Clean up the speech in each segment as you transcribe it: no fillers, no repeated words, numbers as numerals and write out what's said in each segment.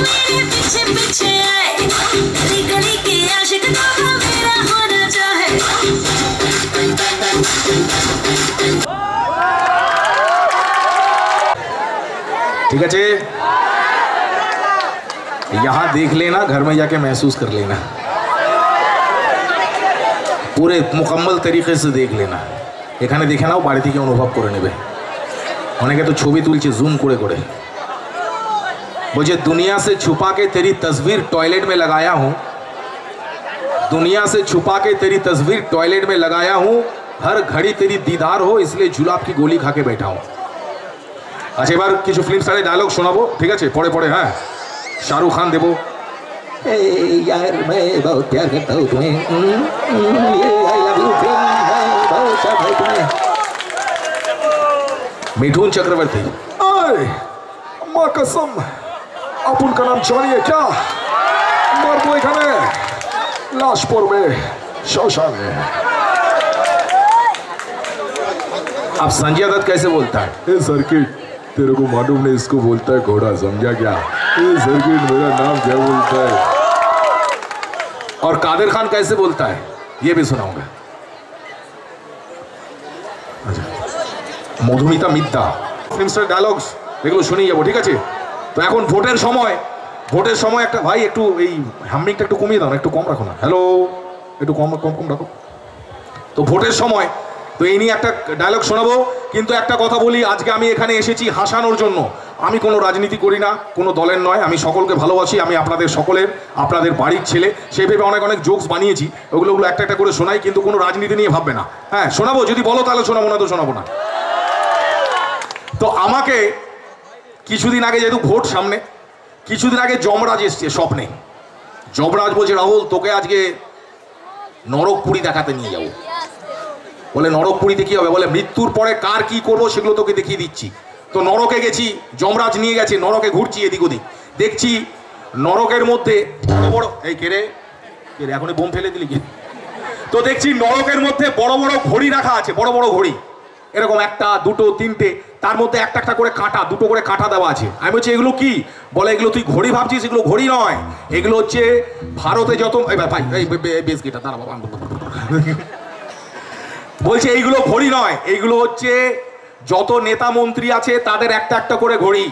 मेरे पीछे पीछे आए, गली गली के आशिक तो मेरा होना चाहे। ठीक है, यहाँ देख लेना, घर में जाके महसूस कर लेना, पूरे मुकम्मल तरीके से देख लेना। এখানে দেখে নাও, বাড়ি থেকে অনুভব করে নেবে। অনেকে তো ছবি তুলছে জুম করে করে। मुझे दुनिया से छुपा के तेरी तस्वीर टॉयलेट में लगाया हूँ, दुनिया से छुपा के तेरी तस्वीर टॉयलेट में लगाया हूँ, हर घड़ी तेरी दीदार हो इसलिए जुलाब की गोली खा के बैठा हूँ। अच्छा, এবার কিছু ফিল্ম স্টারের ডায়লগ শোনাবো, ঠিক আছে? পরে পরে, হ্যাঁ। শাহরুখ খান দেবো। यार मैं बहुत प्यार करता हूँ तुम्हें, आई लव यू फ्रेंड, बहुत प्यार है तुम्हें। मिठुन चक्रवर्ती, अरे माँ कसम अपन का नाम जानिए क्या? मर तो एखाने लाशपुर में शौशान है। अब संजय दत्त कैसे बोलता है? ए सर्किट, तेरे को मालूम नहीं इसको बोलता है घोड़ा, समझा क्या? ए सर्किट मेरा नाम क्या बोलता है? और कादिर खान कैसे बोलता है ये भी सुनाऊंगा। মধুমিতা মিদ্যা, ফিল্মস্টার ডায়লগস, এগুলো শুনেই যাবো, ঠিক আছে? তো এখন ভোটের সময় একটা ভাই একটু এই হামিংটা একটু কমিয়ে দাও না, একটু কম রাখো না। হ্যালো, একটু কম রাখো। তো ভোটের সময় তো এই নিয়ে একটা ডায়লগ শোনাবো, কিন্তু একটা কথা বলি, আজকে আমি এখানে এসেছি হাসানোর জন্য। আমি কোনো রাজনীতি করি না, কোনো দলের নয়, আমি সকলকে ভালোবাসি, আমি আপনাদের সকলের, আপনাদের বাড়ির ছেলে, সেই ভেবে অনেক জোকস বানিয়েছি, ওগুলো একটা একটা করে শোনাই, কিন্তু কোনো রাজনীতি নিয়ে ভাববে না। হ্যাঁ, শোনাবো, যদি বলো তাহলে শোনাবো, না তো শোনাবো না। তো আমাকে কিছুদিন আগে, যেহেতু ভোট সামনে, কিছুদিন আগে যমরাজ এসছে স্বপ্নে। যমরাজ বলছে, রাহুল তোকে আজকে নরকপুরী দেখাতে নিয়ে যাবো। বলে নরকপুরীতে কি হবে? বলে মৃত্যুর পরে কার কি করবো সেগুলো তোকে দেখিয়ে দিচ্ছি। তো নরকে গেছি, যমরাজ নিয়ে গেছে, নরকে ঘুরছি এদিক ওদিক, দেখছি নরকের মধ্যে বড় বড়, এই কেরে এখন বোম ফেলে দিলি কি? তো দেখছি নরকের মধ্যে বড় বড় ঘড়ি রাখা আছে, বড় বড় ঘড়ি, এরকম একটা দুটো তিনটে, তার মধ্যে একটা একটা করে কাঁটা, দুটো করে কাঁটা দেওয়া আছে। আমি বলছি এগুলো কি? বলে এগুলো তুই ঘড়ি ভাবছিস, এগুলো ঘড়ি নয়, এগুলো হচ্ছে ভারতে যত, ভাই বেশ গেটা দাঁড়া বাবা, বলছে এইগুলো ঘড়ি নয়, এইগুলো হচ্ছে যত নেতা মন্ত্রী আছে তাদের একটা একটা করে ঘড়ি।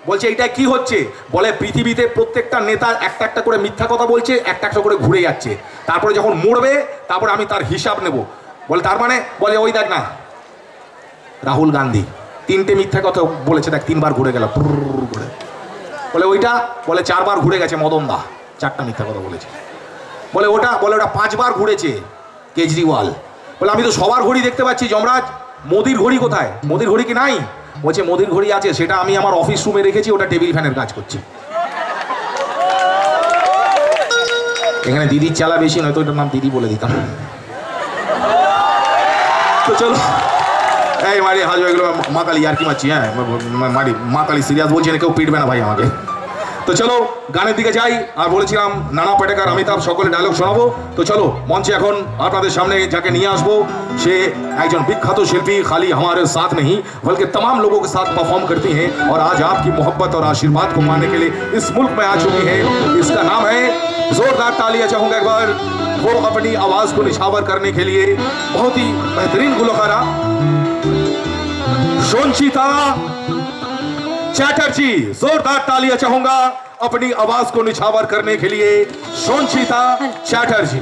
বলছে এইটা কি হচ্ছে? বলে পৃথিবীতে প্রত্যেকটা নেতা একটা একটা করে মিথ্যা কথা বলছে, একটা একটা করে ঘুরে যাচ্ছে, তারপরে যখন মরবে তারপরে আমি তার হিসাব নেব। বলে তার মানে? বলে ওই দেখ না, রাহুল গান্ধী 3টে মিথ্যা কথা বলেছে, দেখ 3বার ঘুরে গেল ঘুরে। বলে ওইটা? বলে 4বার ঘুরে গেছে মদন দা, 4টা মিথ্যা কথা বলেছে। বলে ওটা? বলে ওটা 5বার ঘুরেছে কেজরিওয়াল। বলে আমি তো সবার ঘড়ি দেখতে পাচ্ছি যমরাজ, মোদির ঘড়ি কোথায়? মোদির ঘড়ি কি নাই? বলছে মোদির ঘড়ি আছে, সেটা আমি আমার অফিস রুমে রেখেছি, ওটা টেবিল ফ্যানের কাজ করছে। এখানে দিদির চালা বেশি, নয়তো ওটার নাম দিদি বলে দিতাম। তো চলো, এই মারি হাজ এগুলো মা কালী আর কি মারছি, হ্যাঁ মারি মা কালী সিরিয়াস বলছি, কেউ পিটবে না ভাই আমাকে। তো চলো গানের দিকে যাই। আর বলেছিলাম নানা পাটেকর, অমিতাভ সকলে ডায়লগ শোনাবো। তো চলো মঞ্চে এখন আপনাদের সামনে যাকে নিয়ে আসবো, সে একজন বিখ্যাত শিল্পী, खाली हमारे साथ नहीं बल्कि तमाम लोगों के साथ परफॉर्म करती हैं और आज आपकी मोहब्बत और आशीर्वाद को पाने के लिए इस मुल्क में आ चुकी है। इसका नाम है, जोरदार तालियां चाहूंगा एक बार वो अपनी आवाज को निछावर करने के लिए, बहुत ही बेहतरीन गुलकारा संचिता चैटर्जी। जोरदार तालियां चाहूंगा अपनी आवाज को निछावर करने के लिए संचिता चैटर्जी।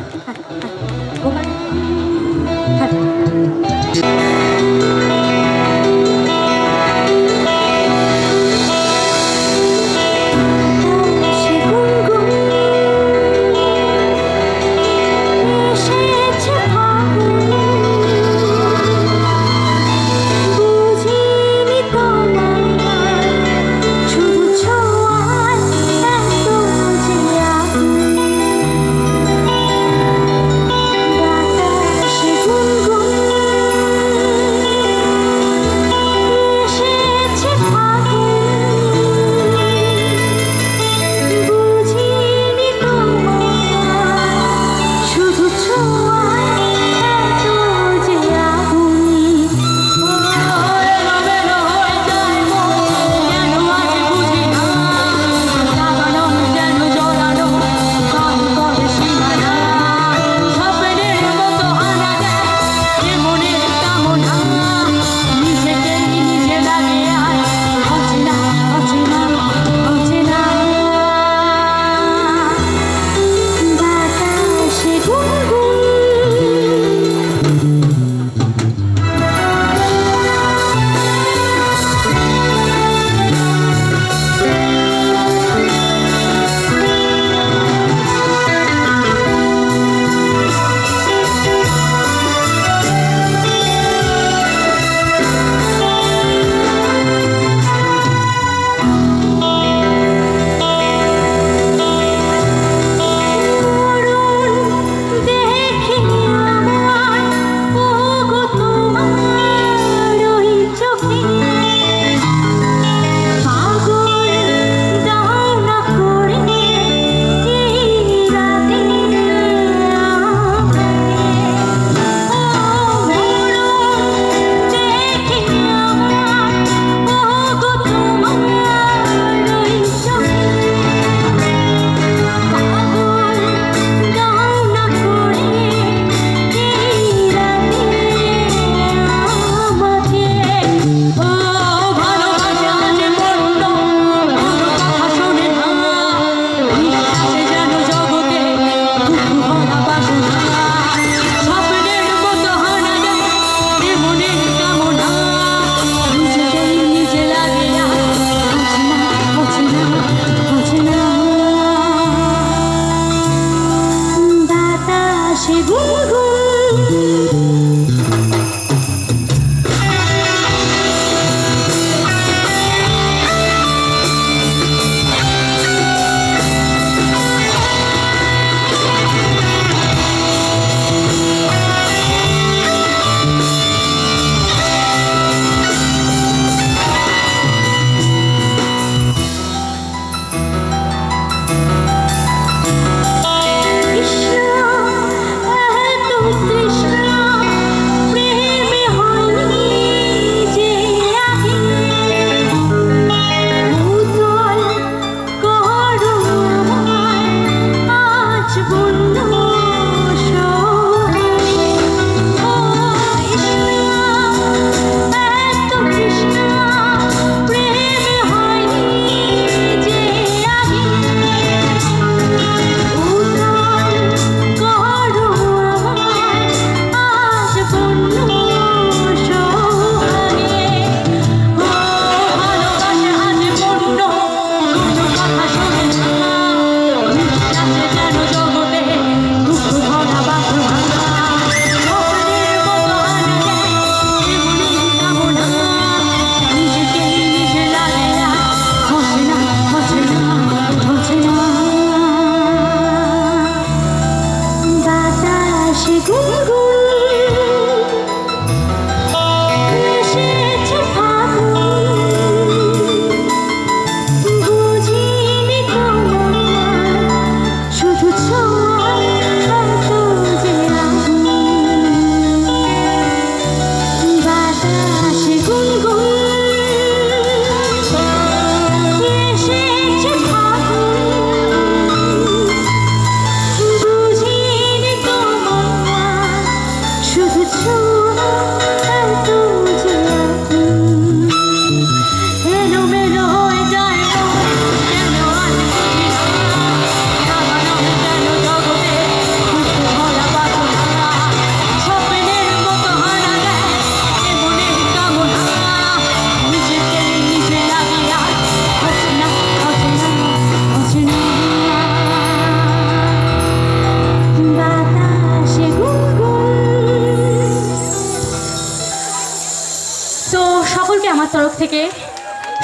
তরফ থেকে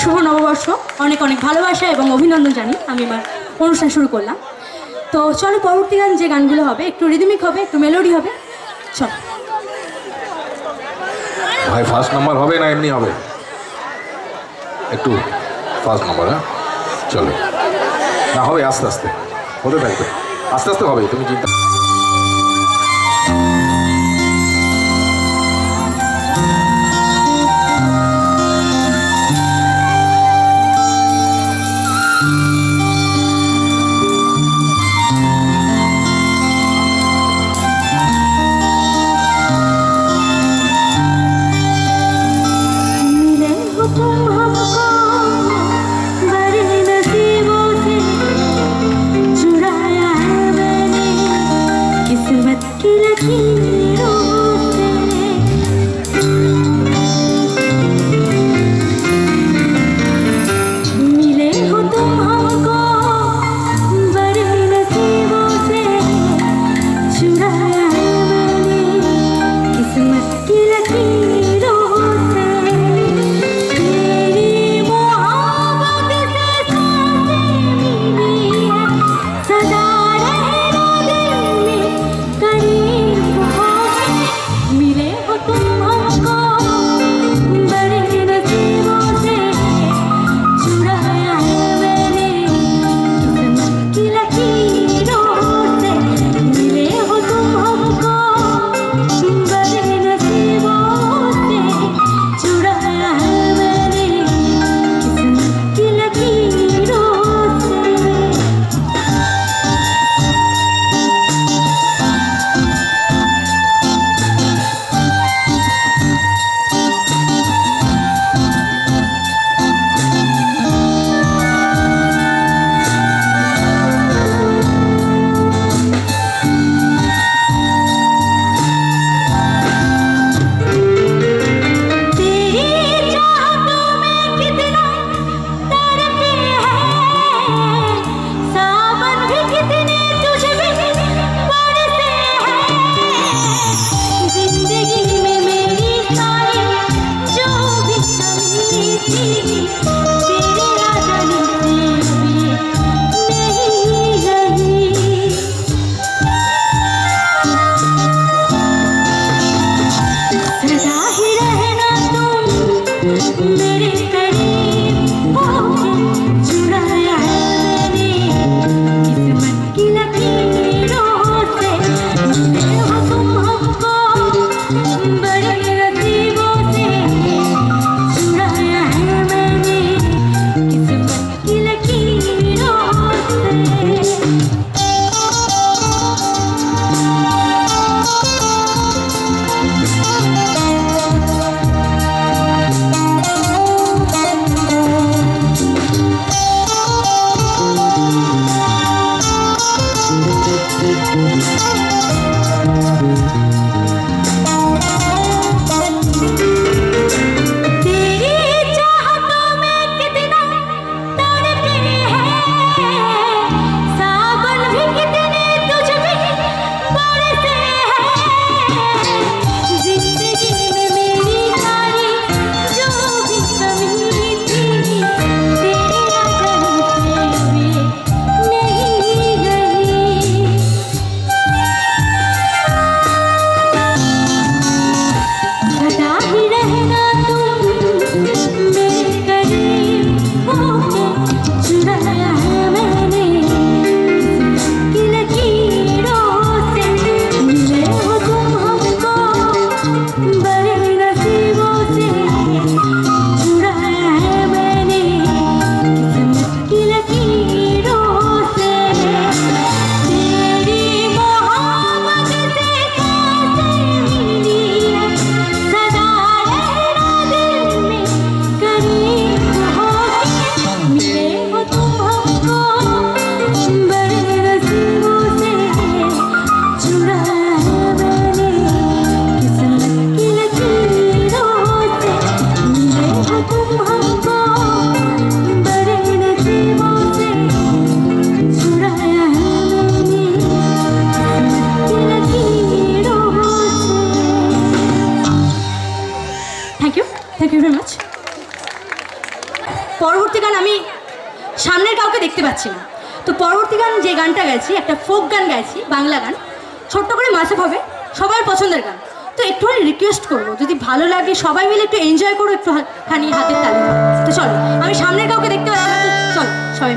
শুভ নববর্ষ, অনেক অনেক ভালোবাসা এবং অভিনন্দন জানি আমি আমার অনুষ্ঠান শুরু করলাম। তো চলো পরবর্তী গান যে গানগুলো হবে একটু রিদমিক হবে, একটু মেলোডি হবে। চলো ভাই ফার্স্ট নাম্বার হবে না এমনি হবে? একটু ফার্স্ট নাম্বার, হ্যাঁ চলো। না হবে আস্তে আস্তে, হতে থাকবে, আস্তে আস্তে হবে, তুমি চিন্তা। मिले हो तुम हमको बड़े नसीबों से, चुराया है मैंने পারছি না। তো পরবর্তী গান যে গানটা গাইছি একটা ফোক গান গাইছি, বাংলা গান, ছোট্ট করে মাসে হবে, সবার পছন্দের গান। তো একটুখানি রিকোয়েস্ট করবো, যদি ভালো লাগে সবাই মিলে একটু এনজয় করো, একটুখানি হাতের তালি। তো চলো, আমি সামনের কাউকে দেখতে পাচ্ছি না, তো চলো সবাই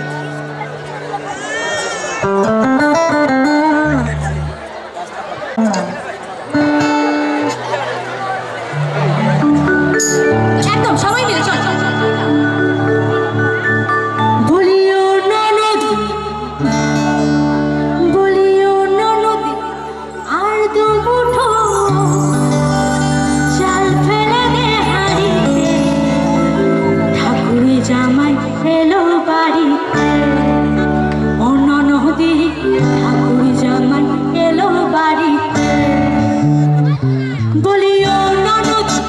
একদম সবাই মিলে চল। বলিও ননদি, বলিও ননদি, আর দু মুঠো চাল ফেলে দে হাড়িতে, ঠাকুর জামাই এলো বাড়িতে। ও ননদি, ঠাকুর জামাই এলো বাড়িতে। বলিও ননদি,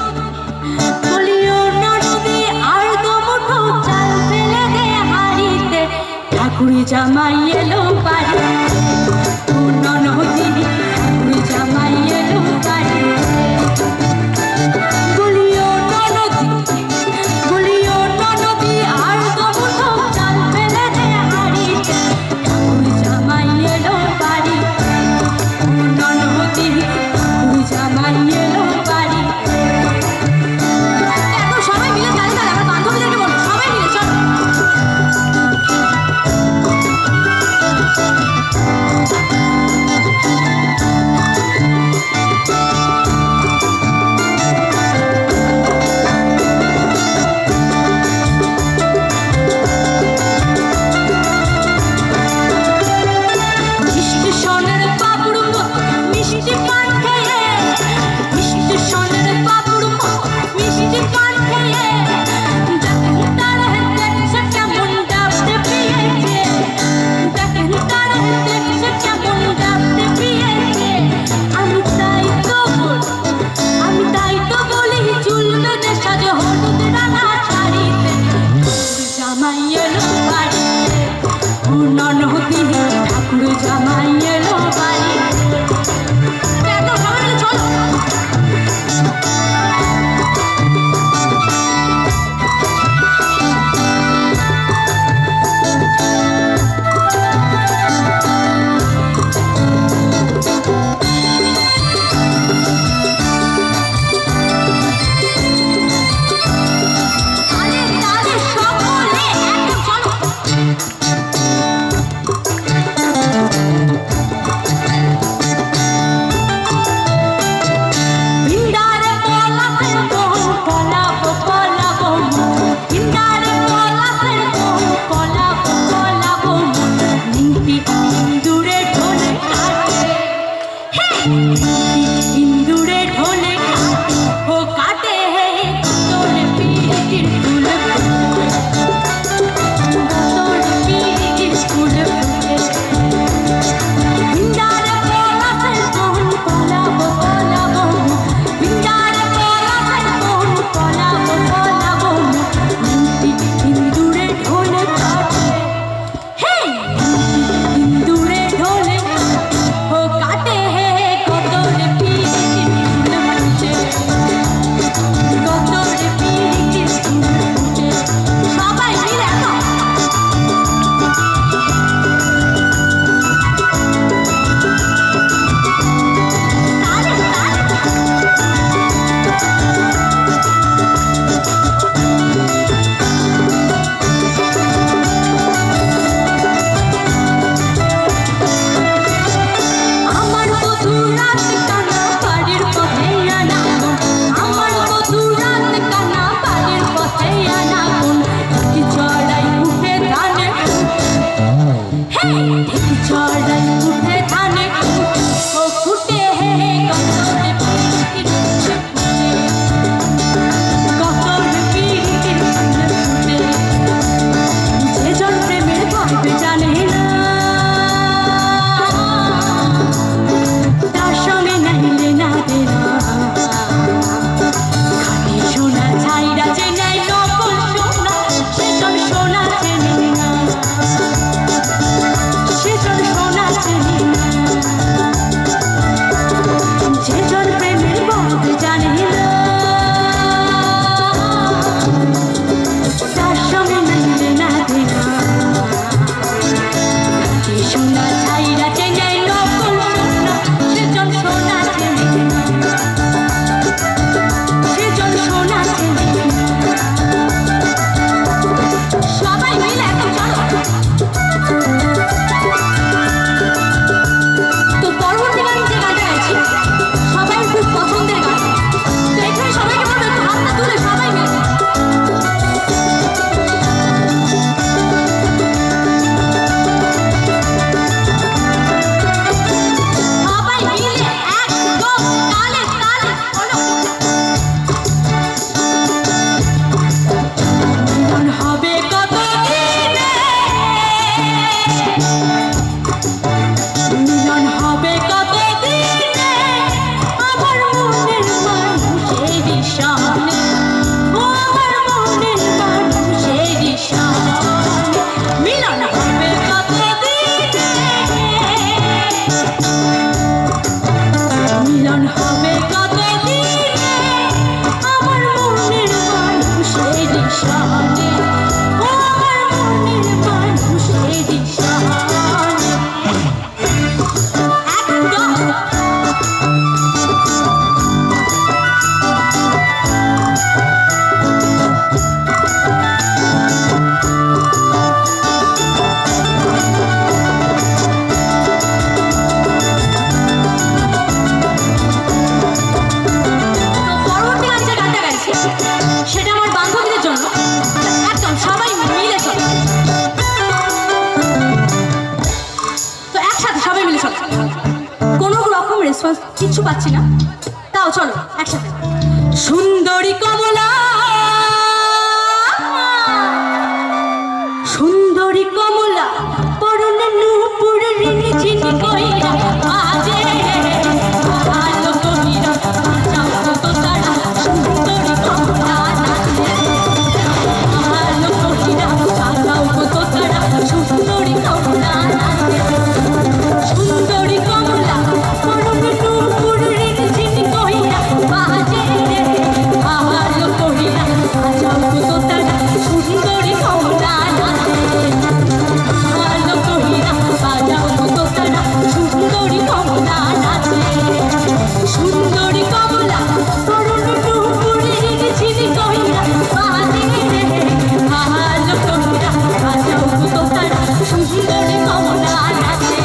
বলিও ননদি, আর দু মুঠো চাল ফেলে দে হাড়িতে, ঠাকুর জামাই এলো বাড়িতে। ও ননদি, ঠাকুর জামাই এলো বাড়িতে। বলিও ননদি, বলিও ননদি, আর দু মুঠো চাল ফেলে দে হাড়িতে, ঠাকুর জামাই এলো বাড়িতে। ও ননদি, ঠাকুর জামাই এলো বাড়িতে। এখন সবাই মিলে তালে তালে আমার বান্ধবীদেরকে বলো, সবাই মিলে চল। মিষ্টি সোনার বাবুর মতো মিষ্টি পান খেয়ে, মিষ্টি সোনার বাবুর মতো মিষ্টি পান খেয়ে, দেখেন তারা দেখছে কেমন ডাবতে পিয়েছে, দেখেন তারা দেখছে কেমন ডাবতে পিয়েছে। আমি তাই তো বলি, আমি তাই তো বলি, চুল বেঁধে সাজে হলুদ রাঙা শাড়িতে, জামাই এলো বাড়িতে। ও ননদি, ঠাকুর জামাই এলো বাড়িতে। একদম সবাই মিলে চলো। তালে তালে সকলে একদম চলো। ভিন্ডারে পলাশের বহু পলাবো পলাবো, ভিন্ডারে পলাশের বহু পলাবো পলাবো, নিমতি ইন্দুরে ঢোলে কাটে, হে ইন্দুরে ঢোলে কাটে, ও কাটে হে তোলে পিরিতির ফুল ফুটে, তোলে পিরিতির ফুল ফুটে। ভিন্ডারে পলাশের বহু পলাবো পলাবো, ভিন্ডারে পলাশের বহু পলাবো পলাবো, নিমতি ইন্দুরে ঢোলে কাটে, হে ইন্দুরে ঢোলে কাটে, ও কাটে হে কতরে পিরিতির ফুল ফুটে, কতরে পিরিতির ফুল ফুটে। সবাই মিলে এখন তালে তালে। আমার বধূ রাত কানা বাড়ির পথে আনাগো, আমার বধূ রাত কানা বাড়ির পথে আনাগো, ঢেকি চড়াই উঠে ধানে, হে ঢেকি চড়াই উঠে ধানে, ও ফুটে হে কতরে পিরিতির ফুল ফুটে, কতরে পিরিতির ফুল ফুটে। যে জন প্রেমের ভাবে জানে না, তার সঙ্গে নাইলে না দেনা, খাঁটি সোনা ছাইরা চেনাই নকল সোনা, সেজন সোনা চেনে না, সেজন সোনা চেনে সোনা ছাইরা চেনে নকল সোনা সেজন সোনা চেনে সেজন সোনা চেনে সবাই মিলে এখন চলো তো পরবর্তী গান যে গানটা গাইছি সবাই খুব পছন্দের গান তো এখানে সবাইকে বলবো একটু হাতটা তুলে সবাই মিলে কিচ্ছু পাচ্ছি না তাও চলো একসাথে সুন্দরী কমলা সুন্দরী কমলা পরনে নূপুর রিনি চিনি কইরা বাজে ভালো কইরা বাজাও তো তারা সুন্দরী কমলা নাচে ভালো কইরা বাজাও তো তারা সুন্দরী কমলা নাচে সুন্দরী কমলা পরনে নূপুর রিনি চিনি কইরা বাজে ভালো কইরা বাজাও তো তারা সুন্দরী কমলা নাচে ভালো কইরা বাজাও তো তারা সুন্দরী কমলা নাচে সুন্দরী কমলা পরনে নূপুর রিনি চিনি কইরা বাজে ভালো কইরা বাজাও তো তারা সুন্দরী কমলা নাচে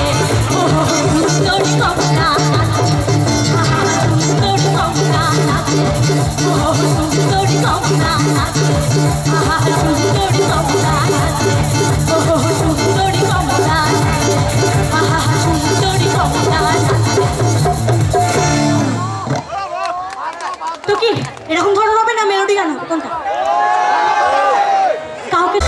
ও সুন্দরী কমলা নাচে সুন্দরী কমলা নাচে ও সুন্দরী কমলা নাচে সুন্দরী কমলা নাচে ও সুন্দরী কমলা নাচে সুন্দরী কমলা নাচে তো কি এরকম ধরনের হবে না মেলোডি গান হবে কোনটা কাউকে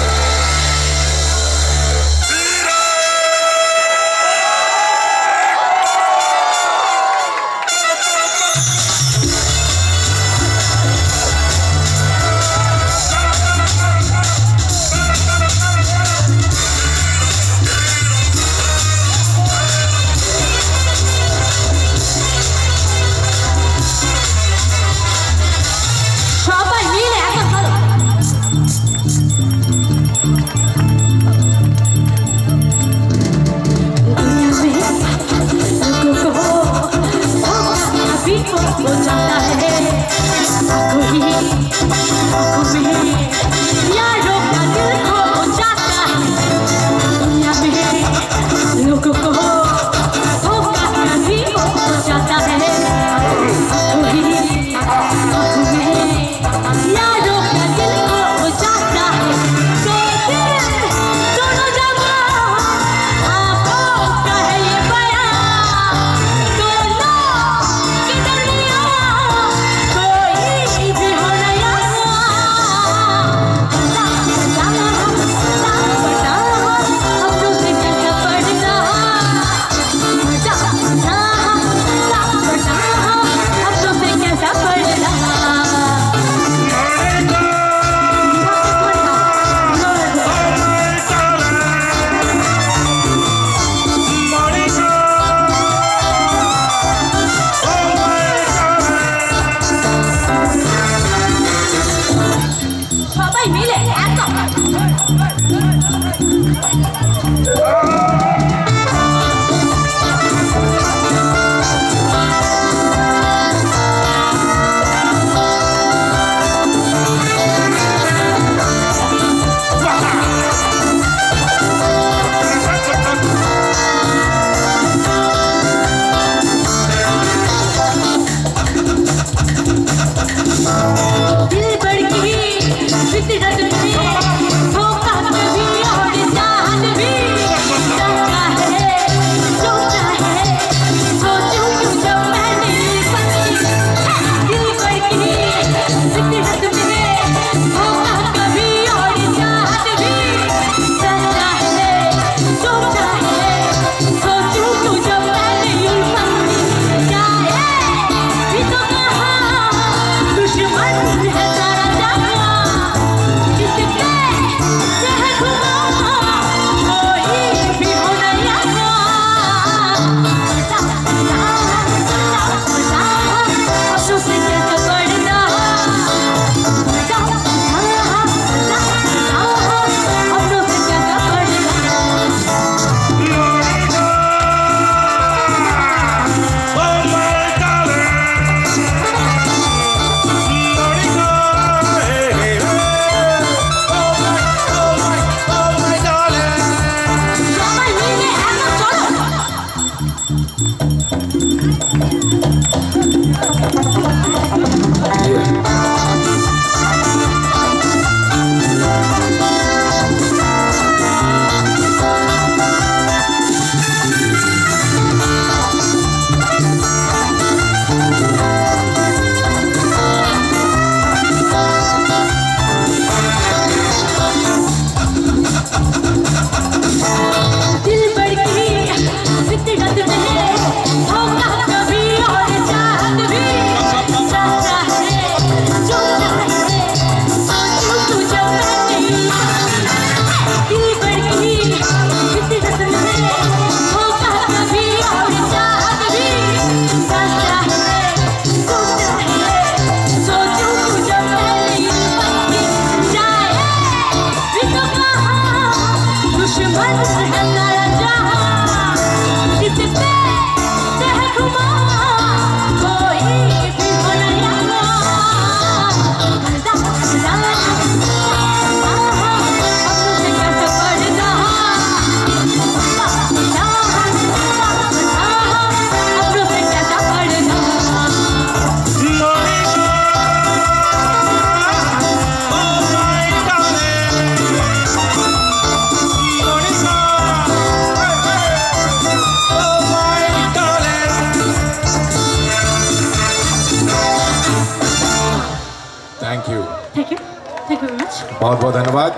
बहुत बहुत धन्यवाद।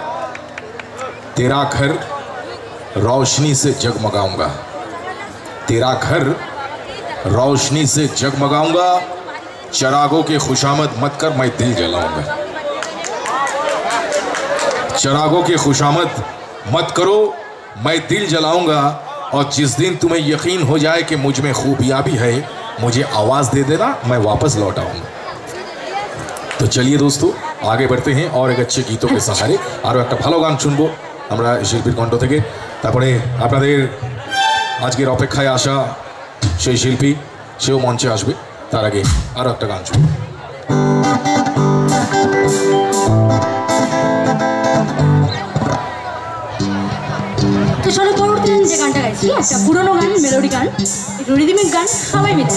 तेरा घर रोशनी से जगमगाऊंगा, तेरा घर रोशनी से जगमगाऊंगा, चरागों के खुशामद मत कर मैं दिल जलाऊंगा। चरागों की खुशामद मत करो मैं दिल जलाऊंगा, और जिस दिन तुम्हें यकीन हो जाए कि मुझ में खूबियाँ भी है मुझे आवाज़ दे देना, मैं वापस लौट आऊँगा। तो चलिए दोस्तों आगे बढ़ते हैं और एक अच्छे गीतों के सहारे आरो एक भालो गान शुनबो আমরা শিল্পীর কণ্ঠ থেকে। তারপরে আপনাদের আজকের অপেক্ষায় আসা সেই শিল্পী সেও মঞ্চে আসবে, তার আগে আরও একটা গান শুনবো। তো চলো পরবর্তী যে গানটা গাইছি একটা পুরোনো গান, মেলোডি গান, একটু রিদমিক গান, সবাই মিলে।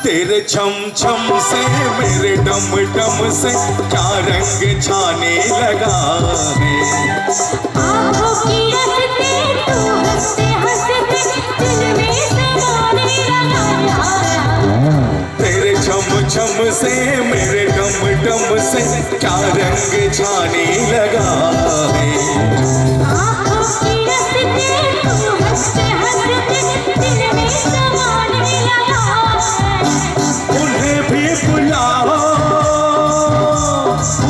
तेरे छम छम से मेरे डम डम से क्या रंग छाने लगा है। आँखों की रस्ते तू हंसते हंसते दिल में समाने लगा। तेरे छम छम से मेरे डम डम से क्या रंग छाने लगा है। आँखों की रस्ते तू हंसते हंसते दिल में समाने लगा। उन्हें भी बुलाओ,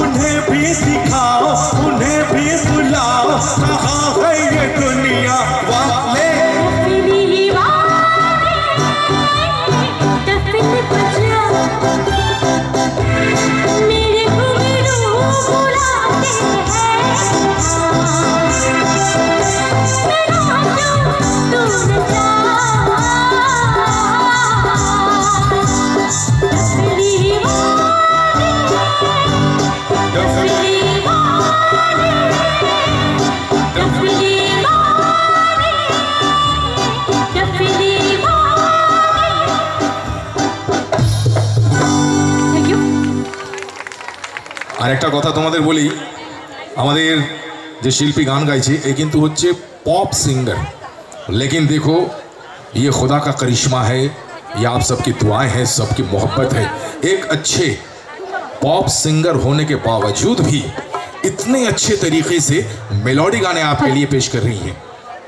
उन्हें भी दिखाओ আর একটা কথা তোমাদের বলি, আমাদের যে শিল্পী গান গাইছে এ কিন্তু হচ্ছে पॉप सिंगर, लेकिन देखो ये खुदा का करिश्मा है, ये आप सबकी दुआएं हैं, सबकी मोहब्बत है। एक अच्छे पॉप सिंगर होने के बावजूद भी इतने अच्छे तरीके से मेलोडी गाने आपके लिए पेश कर रही हैं,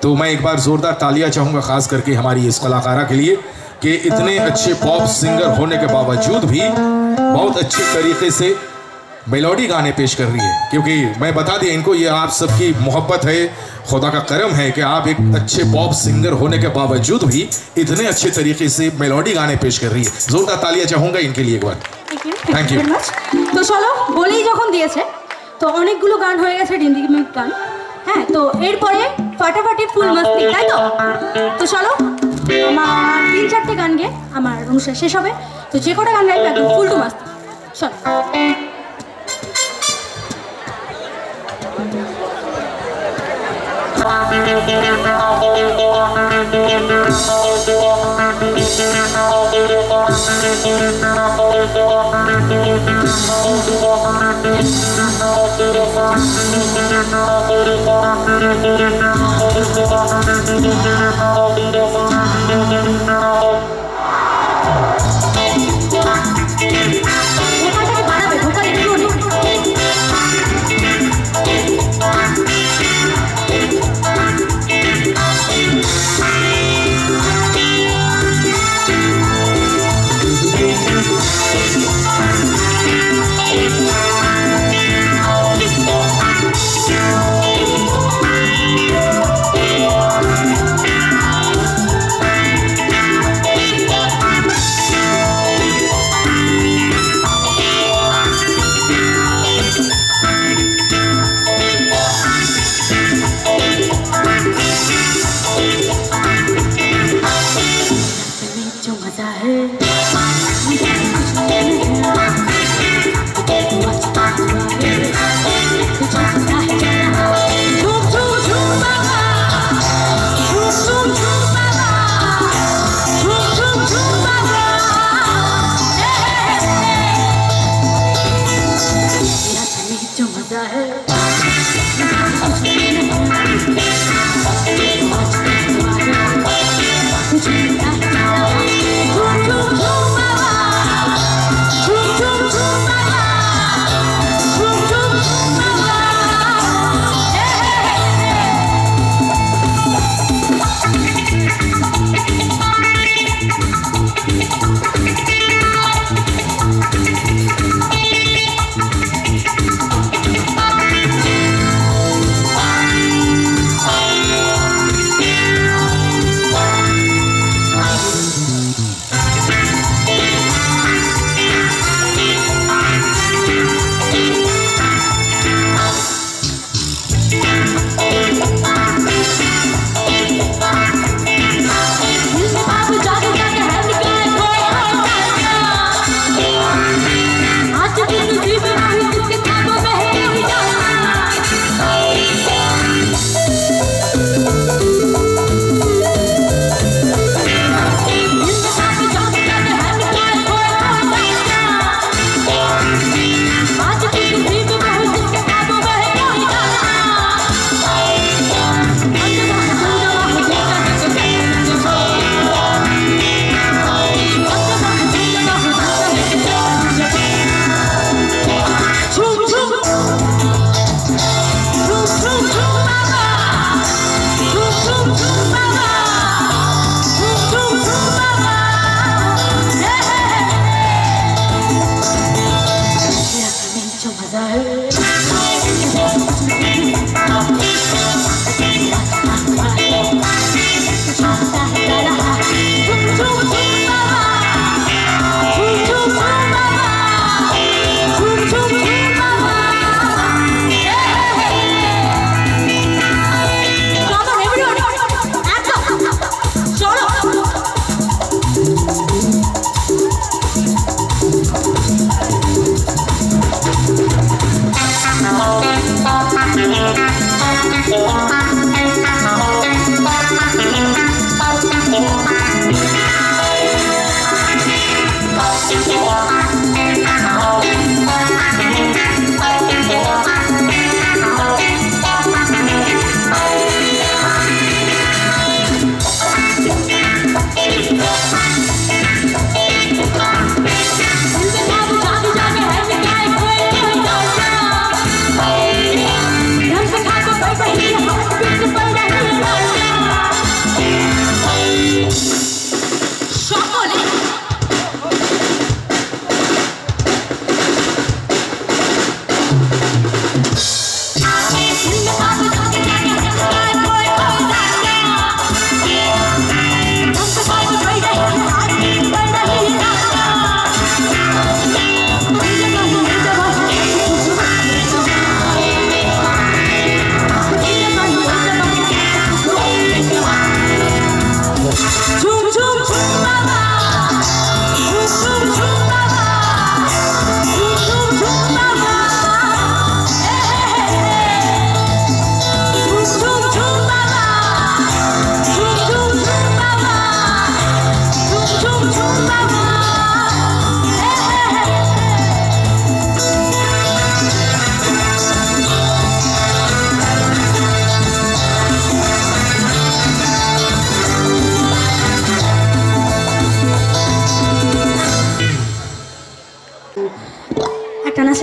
तो मैं एक बार ज़ोरदार तालियां चाहूँगा ख़ास करके हमारी इस कलाकारा के लिए कि इतने अच्छे पॉप सिंगर होने के बावजूद भी बहुत अच्छे तरीके से मेलोडी गाने पेश कर रही है। क्योंकि मैं बता दिया इनको, ये आप सबकी मोहब्बत है, खुदा का करम है कि आप एक अच्छे पॉप सिंगर होने के बावजूद भी इतने अच्छे तरीके से मेलोडी गाने पेश कर रही है। जोरदार तालियां चाहूँगा इनके लिए एक बार। Thank you. তো চলো, বলেই যখন দিয়েছে তো অনেকগুলো গান হয়ে গেছে রিমিক গান, হ্যাঁ, তো এরপরে ফাটাফাটি ফুল মাস্তি, তাই তো? তো চলো, আমার 3-4টে গান গিয়ে আমার অনুষ্ঠান শেষ হবে, তো যে কটা গান গাইবে একদম ফুল টু মাস্তি। চলো। Baba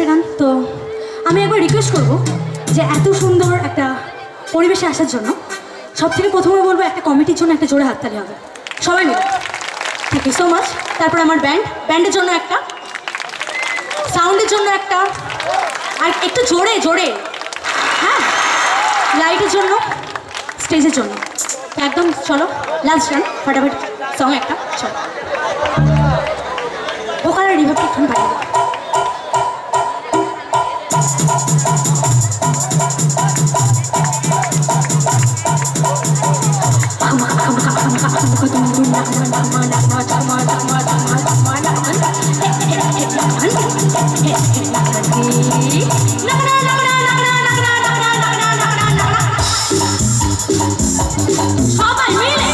গান। তো আমি একবার রিকোয়েস্ট করব যে এত সুন্দর একটা পরিবেশে আসার জন্য সব থেকে প্রথমে বলবো একটা কমিটির জন্য একটা জোরে হাততালি হবে সবাই মিলে। Thank you so much. তারপর আমার ব্যান্ডের জন্য একটা, সাউন্ডের জন্য একটা, আর একটু জোরে জোরে, হ্যাঁ, লাইটের জন্য, স্টেজের জন্য। একদম চলো লাস্ট গান ফটাফট সং একটা, চলো ভোকাল আর রিভাবটা একটু বাড়িয়ে দাও। সবাই মিলে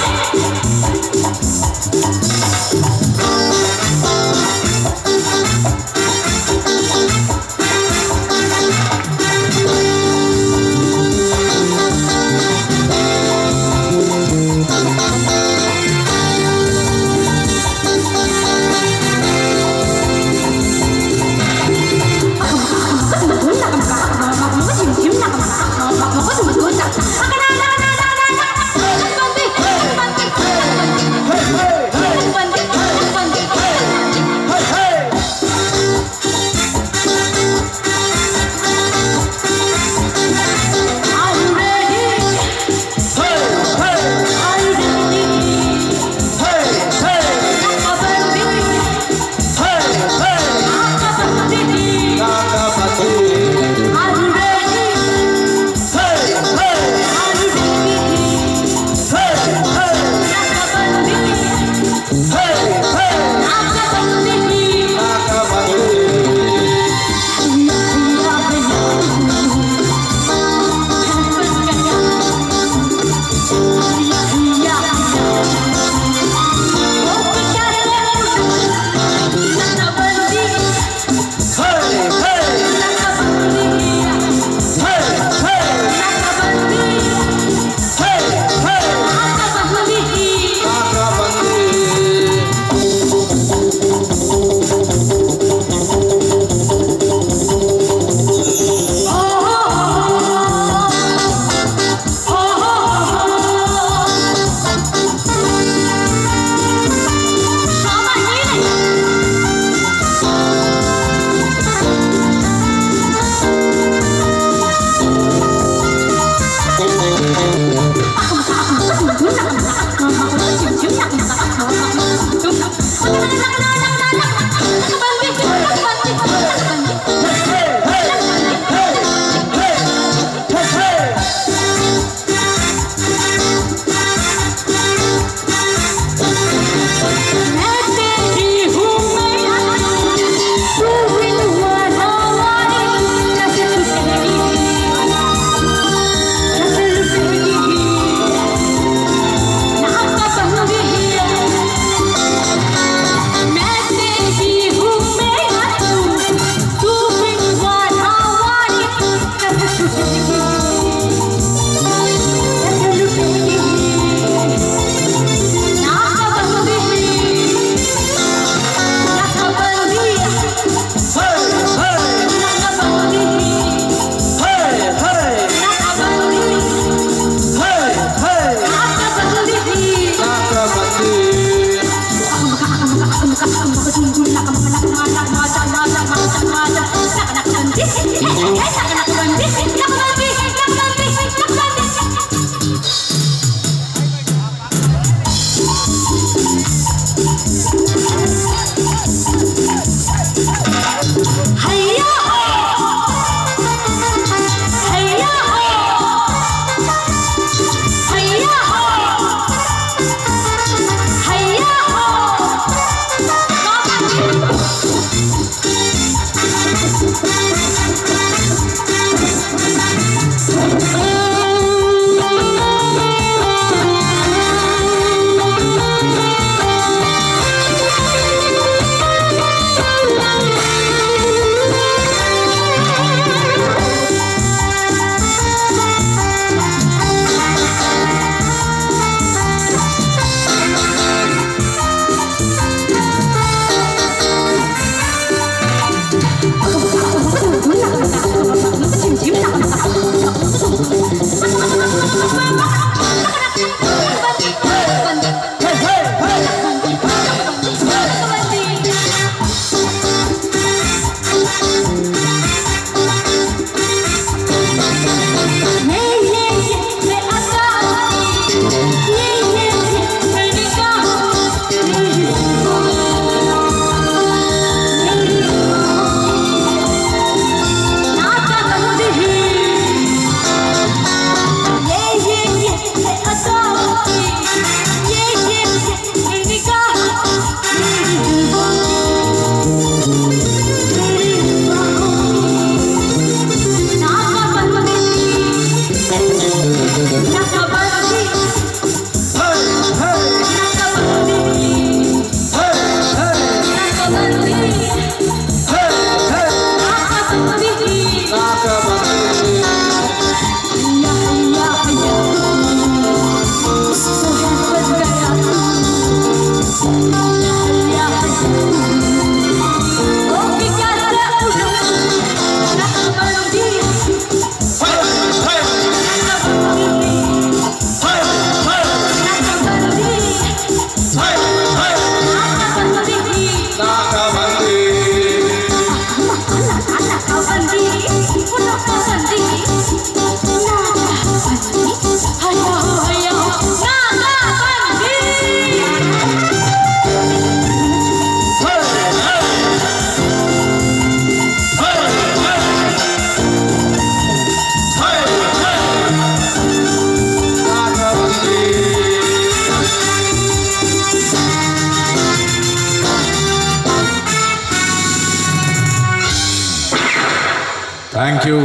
থ্যাংক ইউ।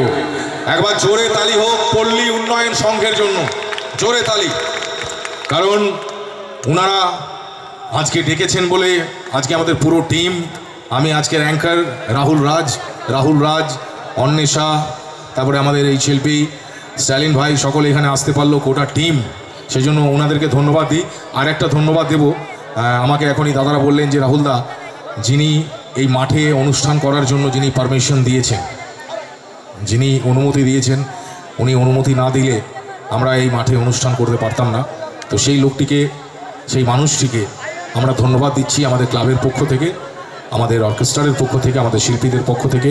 একবার জোরে তালি হোক পল্লী উন্নয়ন সংঘের জন্য, জোরে তালি। কারণ ওনারা আজকে ডেকেছেন বলে আজকে আমাদের পুরো টিম, আমি আজকের অ্যাঙ্কার রাহুল রাজ, অন্বেষা, তারপরে আমাদের এই শিল্পী স্ট্যালিন ভাই, সকলে এখানে আসতে পারলো, গোটা টিম, সেই জন্য ওনাদেরকে ধন্যবাদ দিই। আর একটা ধন্যবাদ দেব, আমাকে এখনই দাদারা বললেন যে রাহুলদা, যিনি এই মাঠে অনুষ্ঠান করার জন্য যিনি পারমিশন দিয়েছেন, যিনি অনুমতি দিয়েছেন, উনি অনুমতি না দিলে আমরা এই মাঠে অনুষ্ঠান করতে পারতাম না। তো সেই লোকটিকে, সেই মানুষটিকে আমরা ধন্যবাদ দিচ্ছি আমাদের ক্লাবের পক্ষ থেকে, আমাদের অর্কেস্ট্রারের পক্ষ থেকে, আমাদের শিল্পীদের পক্ষ থেকে,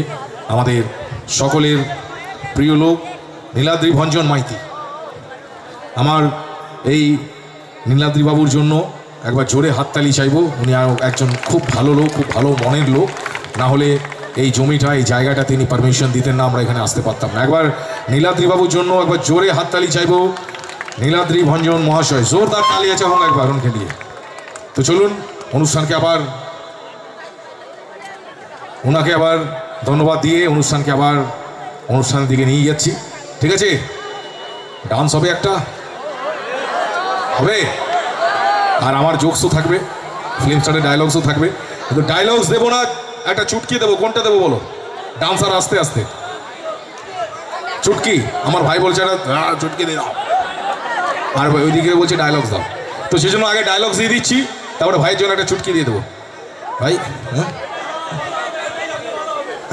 আমাদের সকলের প্রিয় লোক নীলাদ্রি ভঞ্জন মাইতি। আমার এই নীলাদ্রিবাবুর জন্য একবার জোরে হাততালি চাইব। উনি একজন খুব ভালো লোক, খুব ভালো মনের লোক, না হলে এই জমিটা, এই জায়গাটা তিনি পারমিশন দিতেন না, আমরা এখানে আসতে পারতাম না। একবার নীলাদ্রিবাবুর জন্য একবার জোরে হাততালি চাইব। নীলাদ্রি ভঞ্জন মহাশয়, জোরদার তালি আছে হোক একবার উনকে দিয়ে। তো চলুন অনুষ্ঠানকে আবার, ওনাকে আবার ধন্যবাদ দিয়ে অনুষ্ঠানকে আবার অনুষ্ঠানের দিকে নিয়ে যাচ্ছি। ঠিক আছে, ডান্স হবে, একটা হবে, আর আমার জোকসও থাকবে, ফিল্ম স্টারের ডায়লগসও থাকবে। কিন্তু ডায়লগস দেবো না, একটা চুটকি দেবো। কোনটা দেবো বলো? ডান্সার আস্তে আস্তে চুটকি, আমার ভাই বলছে চুটকি দিয়ে দাও, আর ওইদিকে বলছে ডায়লগস দাও। তো সেই জন্য আগে ডায়লগস দিয়ে দিচ্ছি, তারপরে ভাইয়ের জন্য একটা চুটকি দিয়ে দেবো। ভাই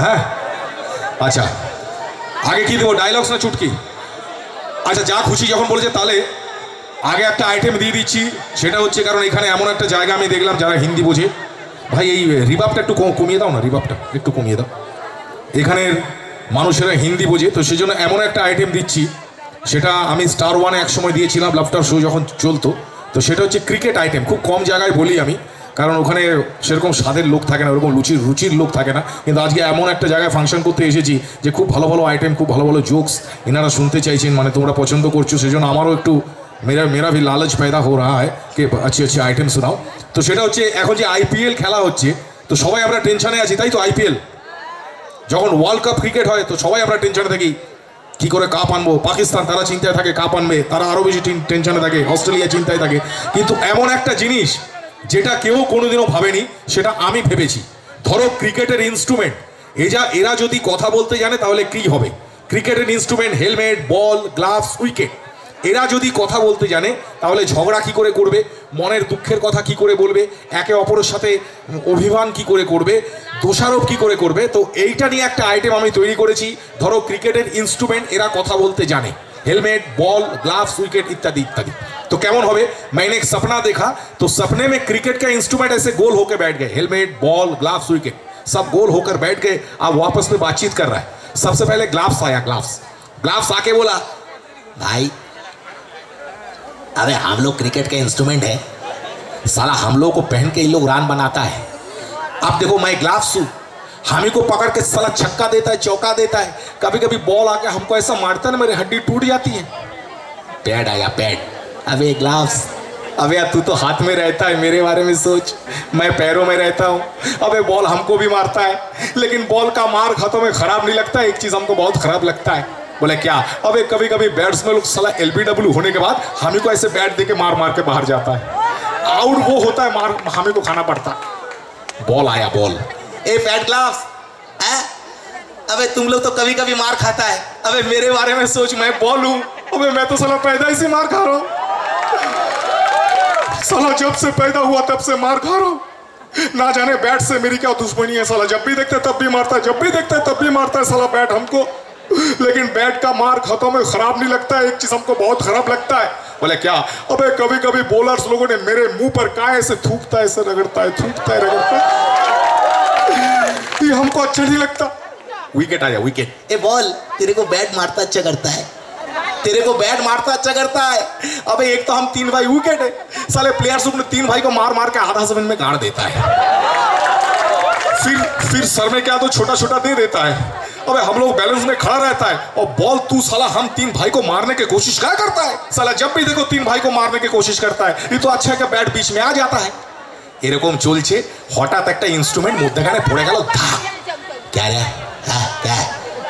হ্যাঁ, আচ্ছা আগে কি দেবো, ডায়লগস না চুটকি? আচ্ছা যা খুশি যখন বলেছে, তাহলে আগে একটা আইটেম দিয়ে দিচ্ছি। সেটা হচ্ছে, কারণ এখানে এমন একটা জায়গা আমি দেখলাম যারা হিন্দি বোঝে, ভাই এই রিভাবটা একটু কমিয়ে দাও না, রিভাবটা একটু কমিয়ে দাও। এখানের মানুষেরা হিন্দি বোঝে, তো সেই জন্য এমন একটা আইটেম দিচ্ছি, সেটা আমি স্টার ওয়ানে এক সময় দিয়েছিলাম, লাফটার শো যখন চলতো। তো সেটা হচ্ছে ক্রিকেট আইটেম। খুব কম জায়গায় বলি আমি, কারণ ওখানে সেরকম স্বাদের লোক থাকে না, ওরকম রুচির লোক থাকে না। কিন্তু আজকে এমন একটা জায়গায় ফাংশন করতে এসেছি যে খুব ভালো ভালো আইটেম, খুব ভালো ভালো জোকস এনারা শুনতে চাইছেন, মানে তোমরা পছন্দ করছো, সেই জন্য আমারও একটু मेरा भी लालच पैदा हो रहा है कि अच्छे अच्छे आइटम सुनाओ। तो সেটা হচ্ছে, এখন যে আইপিএল খেলা হচ্ছে, তো সবাই আমরা টেনশনে আছি, তাই তো? আইপিএল যখন ওয়ার্ল্ড কাপ ক্রিকেট হয়, তো সবাই আমরা টেনশনে থাকি, কি করে কাপ আনবো। পাকিস্তান তারা চিন্তায় থাকে কাপ আনবে, তারা আরও বেশি টেনশনে থাকে। অস্ট্রেলিয়া চিন্তায় থাকে। কিন্তু এমন একটা জিনিস যেটা কেউ কোনোদিনও ভাবেনি, সেটা আমি ভেবেছি। ধরো ক্রিকেটের ইনস্ট্রুমেন্ট, এরা যদি কথা বলতে জানে তাহলে কি হবে? ক্রিকেটের ইনস্ট্রুমেন্ট, হেলমেট, বল, গ্লাভস, উইকেট, এরা যদি কথা বলতে জানে তাহলে ঝগড়া কি করে করবে, মনের দুঃখের কথা কি করে বলবে, একে অপরের সাথে অভিমান কি করে করবে, দোষারোপ কি করে করবে। তো এইটা নিয়ে একটা আইটেম আমি তৈরি করেছি। ধরো ক্রিকেটের ইনস্ট্রুমেন্ট এরা কথা বলতে জানে, হেলमेट, बॉल, ग्लाव्स, विकेट इत्यादि इत्यादि। तो कैमन होवे, मैंने एक सपना देखा, तो सपने में क्रिकेट का इंस्ट्रूमेंट ऐसे गोल होकर बैठ गए, हेलमेट, बॉल, ग्लाव्स, विकेट सब गोल होकर बैठ गए। अब वापस में बातचीत कर रहा है। सबसे पहले ग्लाव्स आया, ग्लाव्स आके बोला, भाई अरे हम लोग क्रिकेट के इंस्ट्रूमेंट है, साला हम लोग को पहन के ये लोग रान बनाता है। अब देखो मैं ग्लाव्स हूँ, हामी को पकड़ के साला छक्का देता है, चौका देता है, कभी कभी बॉल आके हमको ऐसा मारता है ना, मेरी हड्डी टूट जाती है। पैड आया, पैड। अबे ग्लाव्स, अबे यार तू तो हाथ में रहता है, मेरे बारे में सोच, मैं पैरों में रहता हूँ। अबे बॉल हमको भी मारता है, लेकिन बॉल का मार हाथों में खराब नहीं लगता है। एक चीज़ हमको बहुत खराब लगता है। बोले क्या? अबे कभी कभी बैट्समैन लोग साला LBW होने के बाद हामी को ऐसे बैट दे के मार मार के बाहर जाता है, आउट वो होता है, मार हामी को खाना पड़ता है। बॉल आया, बॉल। ए पैड, ग्लाव्स, अबे तुम लोग तो कभी कभी मार खाता है, अबे मेरे बारे में सोच, मैं बॉल हूँ, अबे मैं तो साला पैदा ही से मार खा रहा हूँ, साला जब से पैदा हुआ तब से मार खा रहा हूँ। ना जाने बैट से मेरी क्या दुश्मनी है, साला जब भी देखता है तब भी मारता है, जब भी देखता है तब भी मारता है साला बैट हमको, लेकिन बैट का मार खातों में खराब नहीं लगता है। एक चीज हमको बहुत खराब लगता है। बोले क्या? अबे कभी कभी बॉलर्स लोगों ने मेरे मुंह पर काय ऐसे थूकता है, ऐसे रगड़ता है, थूकता है, रगड़ता है, ये हमको अच्छा नहीं लगता। विकेट आया, विकेट। ए बॉल, तेरे को बैट मारता अच्छा करता है, तेरे को बैट मारता अच्छा करता है। अबे एक तो हम 3 भाई, विकेट है, साले प्लेयर्स अपने 3 भाई को मार मार के आधा जमीन में गाड़ देता है, फिर सर में क्या तो छोटा छोटा दे देता है। अबे हम लोग बैलेंस में खड़ा रहता है, और बॉल तू साला हम 3 भाई को मारने की कोशिश क्या करता है, साला जब भी देखो 3 भाई को मारने की कोशिश करता है। ये तो अच्छा है कि बैट बीच में आ जाता है। এরকম চলছে, হঠাৎ একটা ইনস্ট্রুমেন্ট মধ্যখানে পড়ে গেল, ধাক। क्या रे? क्या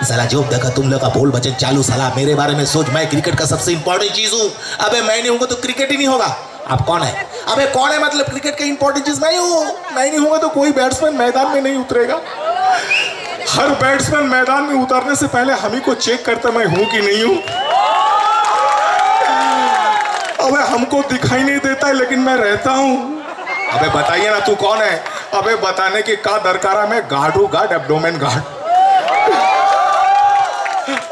साला जो देखा तुम लोग का बोल बचन चालू, साला मेरे बारे में सोच, मैं क्रिकेट का सबसे इंपॉर्टेंट चीज हूँ। अबे मैं नहीं हूँगा तो क्रिकेट ही नहीं होगा। आप कौन है? अबे कौन है मतलब क्रिकेट का इंपॉर्टेंट चीज मैं हूँ। मैं नहीं हूँगा तो कोई बैट्समैन मैदान में नहीं उतरेगा। हर बैट्समैन मैदान में उतरने से पहले हम ही को चेक करता मैं हूँ कि नहीं हूँ। अबे हमको दिखाई नहीं देता है लेकिन मैं रहता हूँ। अबे बताइए ना तू कौन है? अबे बताने की का दरकारा, मैं गार्ड हूँ, गार्ड, एब्डोमेन गार्ड।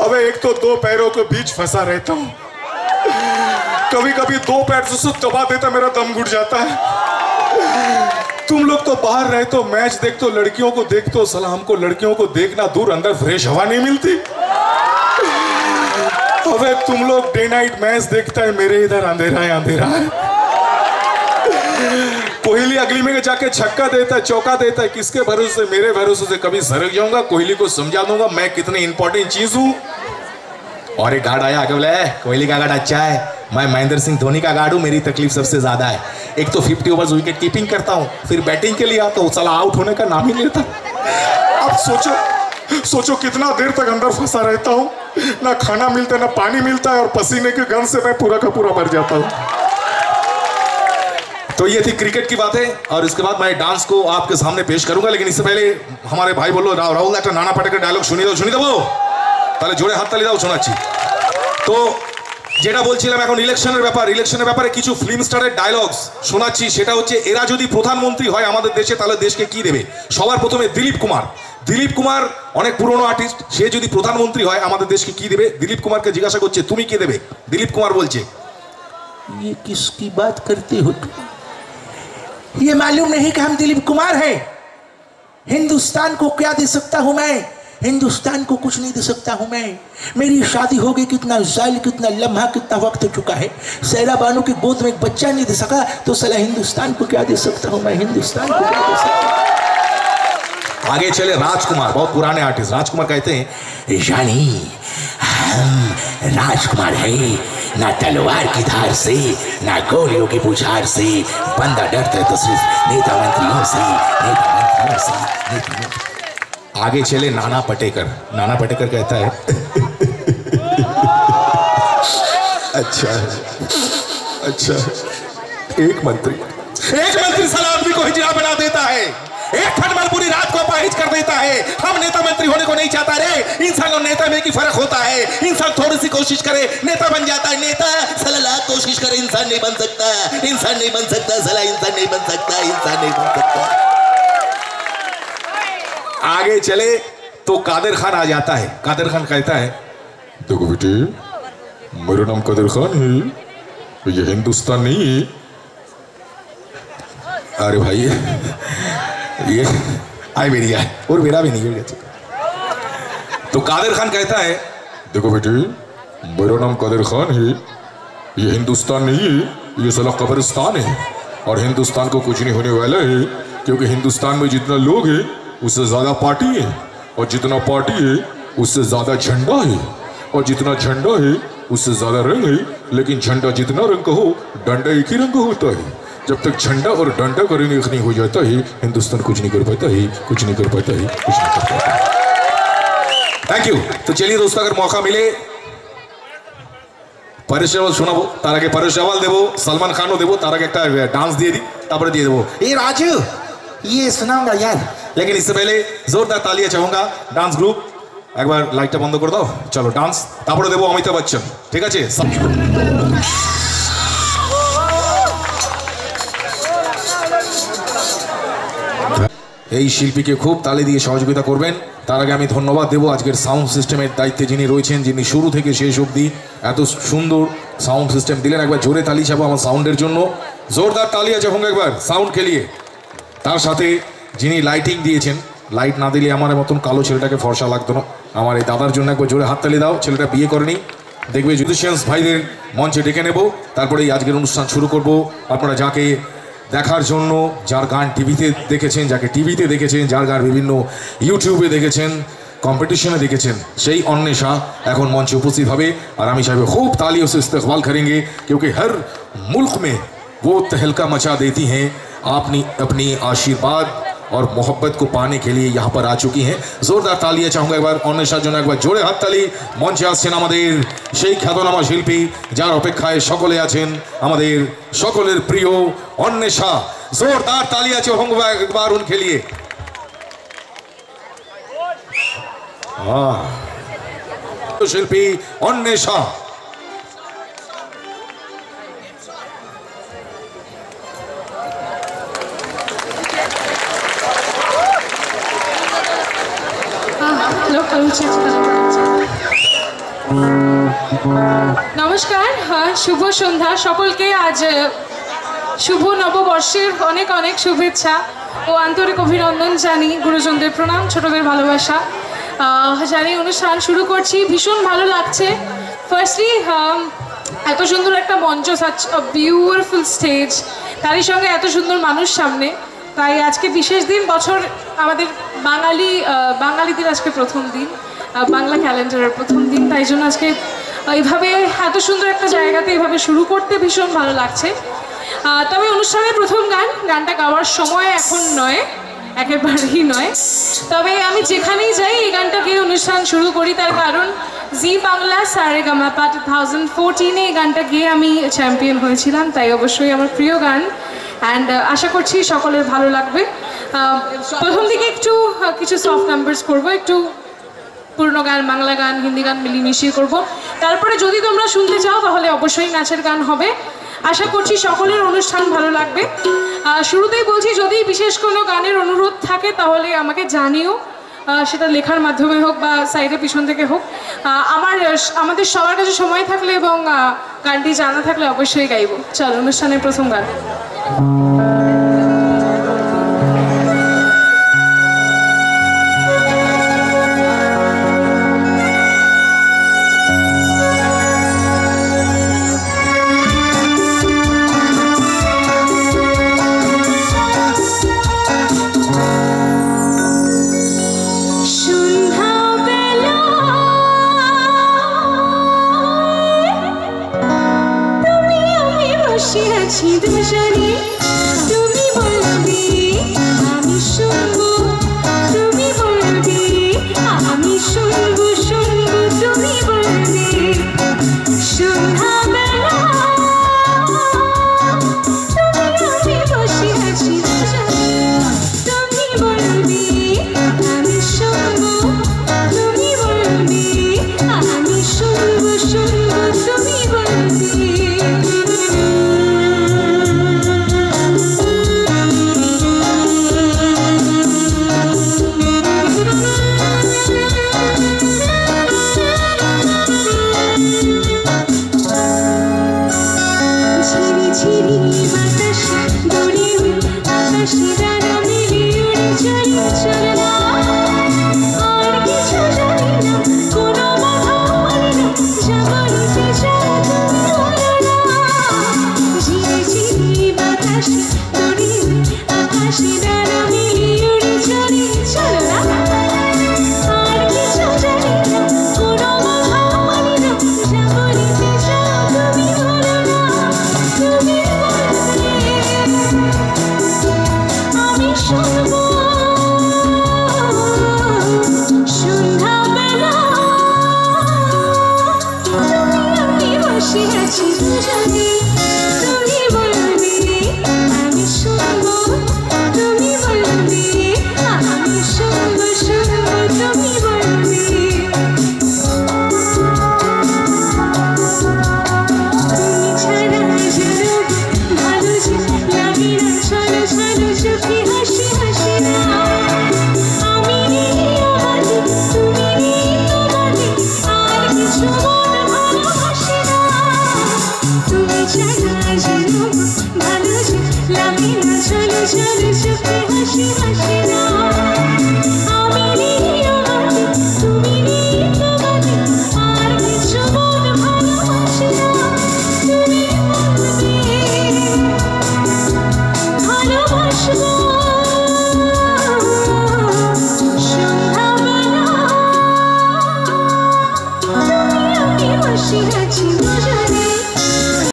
अबे एक तो दो पैरों के बीच फंसा रहता हूँ, कभी कभी दो पैर से दबा देता मेरा दम घुट जाता है। तुम लोग तो बाहर रहते हो, मैच देखते हो, लड़कियों को देखते हो, साला हमको लड़कियों को देखना दूर, अंदर फ्रेश हवा नहीं मिलती। अबे तुम लोग डे नाइट मैच देखता है, मेरे इधर अंधेरा है, अंधेरा है। कोहली अगली में जाके छक्का देता है, चौका देता है, किसके भरोसे से? मेरे भरोसे से कभी सरक जाऊंगा, कोहली को समझा दूंगा मैं कितनी इंपॉर्टेंट चीज हूं। और एक गार्ड आया आगे बोला, कोहली का गार्ड अच्छा है, मैं महेंद्र सिंह धोनी का गार्ड हूं, मेरी तकलीफ सबसे ज्यादा है। एक तो 50 ओवर्स विकेट कीपिंग करता हूं, फिर बैटिंग के लिए आता हूं, साला आउट होने का नाम ही नहीं लेता। अब सोचो कितना देर तक अंदर फंसा रहता हूं, ना खाना मिलता है ना पानी मिलता है, और पसीने के गंध से मैं पूरा का पूरा मर जाता हूं। तो ये थी क्रिकेट की बातें, और इसके बाद मैं डांस को आपके सामने पेश करूंगा। लेकिन इससे पहले हमारे भाई बोलो राहुल একটা নানা পাটেকর ডায়লগ শুনিয়ে দেবো, তাহলে জোরে হাততালি দাও শোনাচ্ছি। তো যেটা বলছিলাম এখন ইলেকশনের ব্যাপারে কিছু ফিল্ম স্টারের ডায়লগস শোনাচ্ছি। সেটা হচ্ছে এরা যদি প্রধানমন্ত্রী হয় আমাদের দেশে তাহলে দেশকে কি দেবে। সবার প্রথমে দিলীপ কুমার অনেক পুরনো আর্টিস্ট, সে যদি প্রধানমন্ত্রী হয় আমাদের দেশকে কি দেবে। দিলীপ কুমারকে জিজ্ঞাসা করছে তুমি কি দেবে। দিলীপ কুমার বলছে, ये किसकी बात करते हो तुम? ये मालूम नहीं कि हम दिलीप कुमार हैं। हिंदुस्तान को क्या दे सकता हूं मैं? हिंदुस्तान को कुछ नहीं दे सकता हूं मैं। मेरी शादी हो गई, कितना जाल, कितना लम्हा, कितना वक्त हो चुका है। सैरा बानो की गोद में एक बच्चा नहीं दे सका तो साला हिंदुस्तान को क्या दे सकता हूं मैं? हिंदुस्तान को क्या दे सकता हूं? आगे चले राजकुमार, बहुत पुराने आर्टिस्ट। राजकुमार कहते हैं, यानी हम राजकुमार है, ना तलवार की धार से ना गोलियों की बुझार से, बंदा डरता है तो सिर्फ नेता मंत्रियों से। आगे चले नाना पटेकर कहता है, अच्छा एक मंत्री साला आदमी को हिजड़ा बना देता है, एक खटमल पूरी रात को अपाहिज कर देता है। हम नेता मंत्री होने को नहीं चाहता रे। इंसान और नेता में की फर्क होता है। इंसान थोड़ी सी कोशिश करे नेता बन जाता है, नेता साला लाख कोशिश करे इंसान नहीं बन सकता, साला इंसान नहीं बन सकता। आगे चले तो कादिर खान आ जाता है। कादिर खान कहता है, देखो बेटे मेरा नाम कादिर खान है, ये हिंदुस्तान नहीं है। अरे भाई ये आए मेरी आए और मेरा भी नहीं है। तो कादिर खान कहता है, देखो बेटे मेरा नाम कादिर खान है, ये हिंदुस्तान नहीं है, ये साला कब्रिस्तान है। और हिंदुस्तान को कुछ नहीं होने वाला है, क्योंकि हिंदुस्तान में जितना लोग है उससे ज्यादा पार्टी है, और जितना पार्टी है उससे ज्यादा झंडा है, और जितना झंडा है उससे ज्यादा रंग है। लेकिन झंडा जितना रंग का हो डंडा एक ही रंग का होता है। जब तक झंडा और डंडा का रंग एक नहीं हो जाता है हिंदुस्तान कुछ नहीं कर पाता है। Thank you. तो चलिए दोस्तों, अगर मौका मिले परेश रावल শোনাবো, তার আগে পরেশ রাওয়াল দেবো, সলমান খানও দেবো, তার আগে একটা ডান্স দিয়ে দিই, তারপরে দিয়ে দেবো এই রাজু ये सुनाऊंगा यार। लेकिन इससे पहले जोरदार तालियां चाहूंगा डांस ग्रुप। एक बार लाइटটা বন্ধ করে দাও, চলো ডান্স, তারপরে দেবো অমিতাভ বচ্চন। ঠিক আছে? এই শিল্পীকে খুব তালি দিয়ে সহযোগিতা করবেন। তার আগে আমি ধন্যবাদ দেবো আজকের সাউন্ড সিস্টেমের দায়িত্বে যিনি রয়েছেন, যিনি শুরু থেকে শেষ অবধি এত সুন্দর সাউন্ড সিস্টেম দিলেন। একবার জোরে তালি চাবো আমার সাউন্ডের জন্য, জোরদার তালিয়া চাহूंगा একবার সাউন্ড के लिए। তার সাথে যিনি লাইটিং দিয়েছেন, লাইট না দিলে আমার মতন কালো ছেলেটাকে ফর্সা লাগতো না। আমার এই দাদার জন্য একবার জোরে হাততালি দাও। ছেলেটা বিয়ে করেনি, দেখবে মিউজিশিয়ানস ভাইদের মঞ্চে ডেকে নেব, তারপরে আজকের অনুষ্ঠান শুরু করব। আপনারা যাকে দেখার জন্য, যার গান টিভিতে দেখেছেন, যাকে টিভিতে দেখেছেন, যার গান বিভিন্ন ইউটিউবে দেখেছেন, কম্পিটিশনে দেখেছেন, সেই अन्वेषा এখন মঞ্চে উপস্থিত হবে। আর আমি চাইবো खूब तालियों से इस्तकबाल करेंगे, क्योंकि हर मुल्क में वो तहलका मचा देती हैं अपनी आशीर्वाद और मोहब्बत को पाने के लिए यहाँ पर आ चुकी हैं। जोरदार तालियां चाहूँगा एक बार অন্বেষার জন্য, একবার জোরে হাততালি। মঞ্চে আসছেন আমাদের সেই খ্যাতনামা শিল্পী যার অপেক্ষায় সকলে আছেন, আমাদের সকলের প্রিয় অন্বেষা। जोरदार तालियां चाहूँगा एक बार उनके लिए। शिल्पी অন্বেষা। নমস্কার, শুভ সন্ধ্যা সকলকে। আজ শুভ নববর্ষের অনেক অনেক শুভেচ্ছা ও আন্তরিক অভিনন্দন জানি, গুরুজনদের প্রণাম, ছোটদের ভালোবাসা জানি। অনুষ্ঠান শুরু করছি, ভীষণ ভালো লাগছে। ফার্স্টলি এত সুন্দর একটা মঞ্চ, সাচ আ বিউটিফুল স্টেজ, তারই সঙ্গে এত সুন্দর মানুষ সামনে। তাই আজকে বিশেষ দিন, বছর আমাদের বাঙালিদের আজকে প্রথম দিন, বাংলা ক্যালেন্ডারের প্রথম দিন। তাই জন্য আজকে এইভাবে এত সুন্দর একটা জায়গাতে এইভাবে শুরু করতে ভীষণ ভালো লাগছে। তবে অনুষ্ঠানের প্রথম গানটা গাওয়ার সময় এখন নয়, একেবারেই নয়। তবে আমি যেখানেই যাই এই গানটা গিয়ে অনুষ্ঠান শুরু করি, তার কারণ জি বাংলা সারেগামাপা 2014-এ এই গানটা গিয়ে আমি চ্যাম্পিয়ন হয়েছিলাম। তাই অবশ্যই আমার প্রিয় গান, অ্যান্ড আশা করছি সকলের ভালো লাগবে। প্রথম দিকে একটু কিছু সফট নাম্বারস করবো, একটু পুরনো গান, বাংলা গান, হিন্দি গান মিলিয়ে করব। তারপরে যদি তোমরা শুনতে চাও তাহলে অবশ্যই নাচের গান হবে। আশা করছি সকলের অনুষ্ঠান ভালো লাগবে। শুরুতেই বলছি, যদি বিশেষ কোনো গানের অনুরোধ থাকে তাহলে আমাকে জানিও, সেটা লেখার মাধ্যমে হোক বা সাইডে পিছন থেকে হোক। আমাদের সবার কাছে সময় থাকলে এবং গানটি জানা থাকলে অবশ্যই গাইব। চল, অনুষ্ঠানের প্রথম গান। ঝিরি ঝিরি বাতাস দৌড়ে আকাশে